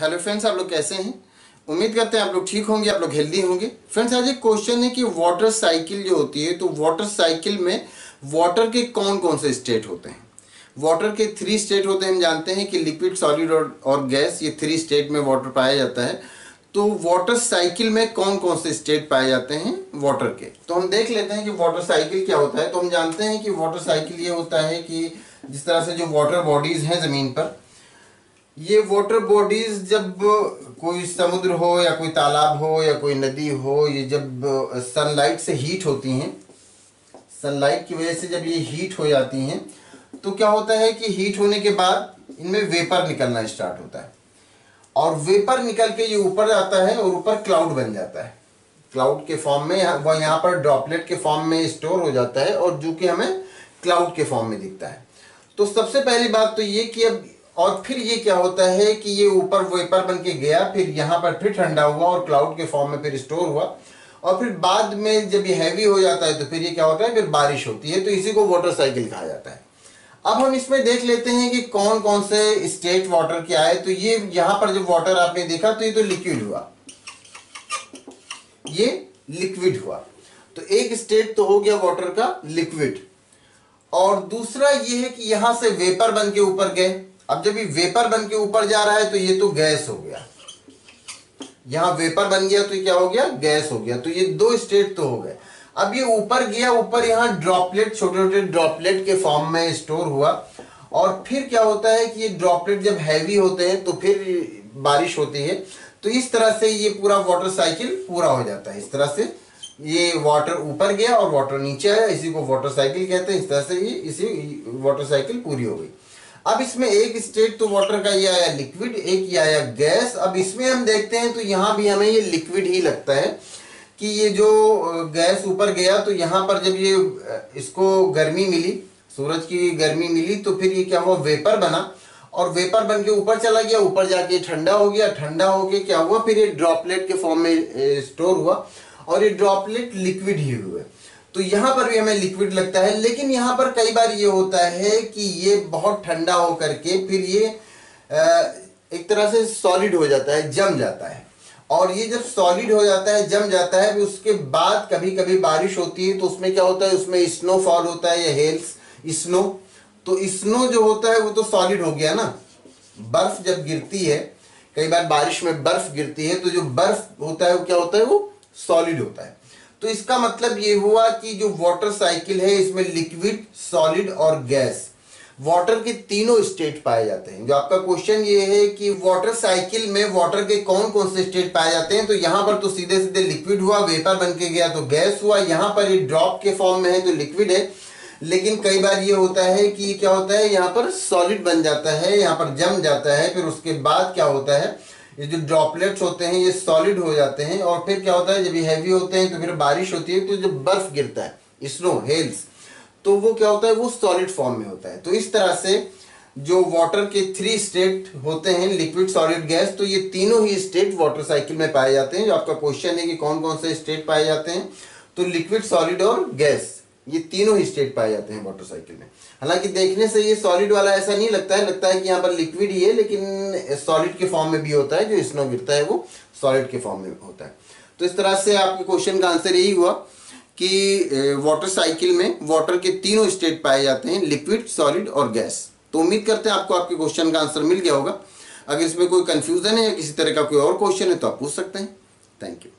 Hello friends, आप लोग कैसे हैं? उम्मीद करते हैं आप लोग ठीक होंगे, आप लोग हेल्दी होंगे। फ्रेंड्स, आज एक क्वेश्चन है कि वाटर साइकिल जो होती है, तो वाटर साइकिल में वाटर के कौन कौन से स्टेट होते हैं? वाटर के 3 स्टेट होते हैं। हम जानते हैं कि लिक्विड, सॉलिड और गैस, ये 3 स्टेट में वाटर पाया जाता है। तो वाटर साइकिल में कौन कौन से स्टेट पाए जाते हैं वाटर के? तो हम देख लेते हैं कि वाटर साइकिल क्या होता है। तो हम जानते हैं कि वाटर साइकिल ये होता है कि जिस तरह से जो वाटर बॉडीज हैं ज़मीन पर, ये वाटर बॉडीज जब कोई समुद्र हो या कोई तालाब हो या कोई नदी हो, ये जब सनलाइट से हीट होती हैं, सनलाइट की वजह से जब ये हीट हो जाती हैं, तो क्या होता है कि हीट होने के बाद इनमें वेपर निकलना स्टार्ट होता है। और वेपर निकल के ये ऊपर आता है और ऊपर क्लाउड बन जाता है। क्लाउड के फॉर्म में वह यहाँ पर ड्रॉपलेट के फॉर्म में स्टोर हो जाता है और जो कि हमें क्लाउड के फॉर्म में दिखता है। तो सबसे पहली बात तो ये कि अब और फिर ये क्या होता है कि ये ऊपर वेपर बन के गया, फिर यहाँ पर फिर ठंडा हुआ और क्लाउड के फॉर्म में फिर स्टोर हुआ, और फिर बाद में जब ये हैवी हो जाता है तो फिर ये क्या होता है, फिर बारिश होती है। तो इसी को वाटर साइकिल कहा जाता है। अब हम इसमें देख लेते हैं कि कौन कौन से स्टेट वाटर के आए। तो ये यहाँ पर जब वाटर आपने देखा तो ये तो लिक्विड हुआ, ये लिक्विड हुआ। तो एक स्टेट तो हो गया वाटर का लिक्विड, और दूसरा ये है कि यहां से वेपर बन के ऊपर गए। अब जब ये वेपर बन के ऊपर जा रहा है तो ये तो गैस हो गया, यहां वेपर बन गया तो ये क्या हो गया, गैस हो गया। तो ये 2 स्टेट तो हो गए। अब ये ऊपर गया, ऊपर यहां ड्रॉपलेट, छोटे छोटे ड्रॉपलेट के फॉर्म में स्टोर हुआ, और फिर क्या होता है कि ये ड्रॉपलेट जब हैवी होते हैं तो फिर बारिश होती है। तो इस तरह से ये पूरा वाटर साइकिल पूरा हो जाता है। इस तरह से ये वाटर ऊपर गया और वाटर नीचे आया, इसी को वाटर साइकिल कहते हैं। इस तरह से ये इसी वाटर साइकिल पूरी हो गई। अब इसमें एक स्टेट तो वाटर का ये आया लिक्विड, एक ये आया गैस। अब इसमें हम देखते हैं तो यहाँ भी हमें ये लिक्विड ही लगता है कि ये जो गैस ऊपर गया तो यहाँ पर जब ये इसको गर्मी मिली, सूरज की गर्मी मिली, तो फिर ये क्या हुआ, वेपर बना, और वेपर बन के ऊपर चला गया, ऊपर जाके ठंडा हो गया, ठंडा होके क्या हुआ, फिर ये ड्रॉपलेट के फॉर्म में स्टोर हुआ, और ये ड्रॉपलेट लिक्विड ही हुए। तो यहाँ पर भी हमें लिक्विड लगता है। लेकिन यहाँ पर कई बार ये होता है कि ये बहुत ठंडा हो करके फिर ये एक तरह से सॉलिड हो जाता है, जम जाता है। और ये जब सॉलिड हो जाता है, जम जाता है, उसके बाद कभी कभी बारिश होती है तो उसमें क्या होता है, उसमें स्नोफॉल होता है या हेल्स, स्नो। तो स्नो जो होता है वो तो सॉलिड हो गया ना। बर्फ जब गिरती है, कई बार बारिश में बर्फ गिरती है, तो जो बर्फ होता है वो क्या होता है, वो सॉलिड होता है। तो इसका मतलब ये हुआ कि जो वाटर साइकिल है इसमें लिक्विड, सॉलिड और गैस, वाटर के तीनों स्टेट पाए जाते हैं। जो आपका क्वेश्चन ये है कि वाटर साइकिल में वाटर के कौन कौन से स्टेट पाए जाते हैं, तो यहां पर तो सीधे सीधे लिक्विड हुआ, वेपर बन के गया तो गैस हुआ, यहां पर ये ड्रॉप के फॉर्म में है तो लिक्विड है। लेकिन कई बार ये होता है कि क्या होता है, यहाँ पर सॉलिड बन जाता है, यहाँ पर जम जाता है, फिर उसके बाद क्या होता है, ये जो ड्रॉपलेट्स होते हैं ये सॉलिड हो जाते हैं, और फिर क्या होता है, जब ये हैवी होते हैं तो फिर बारिश होती है, तो जब बर्फ गिरता है, स्नो, हेल्स, तो वो क्या होता है, वो सॉलिड फॉर्म में होता है। तो इस तरह से जो वाटर के 3 स्टेट होते हैं, लिक्विड, सॉलिड, गैस, तो ये तीनों ही स्टेट वाटर साइकिल में पाए जाते हैं। जो आपका क्वेश्चन है कि कौन कौन से स्टेट पाए जाते हैं, तो लिक्विड, सॉलिड और गैस, ये तीनों ही स्टेट पाए जाते हैं वाटर साइकिल में। हालांकि देखने से ये सॉलिड वाला ऐसा नहीं लगता है, लगता है कि यहाँ पर लिक्विड ही है, लेकिन सॉलिड के फॉर्म में भी होता है। जो स्नो गिरता है वो सॉलिड के फॉर्म में होता है। तो इस तरह से आपके क्वेश्चन का आंसर यही हुआ कि वाटर साइकिल में वाटर के तीनों स्टेट पाए जाते हैं, लिक्विड, सॉलिड और गैस। तो उम्मीद करते हैं आपको आपके क्वेश्चन का आंसर मिल गया होगा। अगर इसमें कोई कंफ्यूजन है या किसी तरह का कोई और क्वेश्चन है तो आप पूछ सकते हैं। Thank you.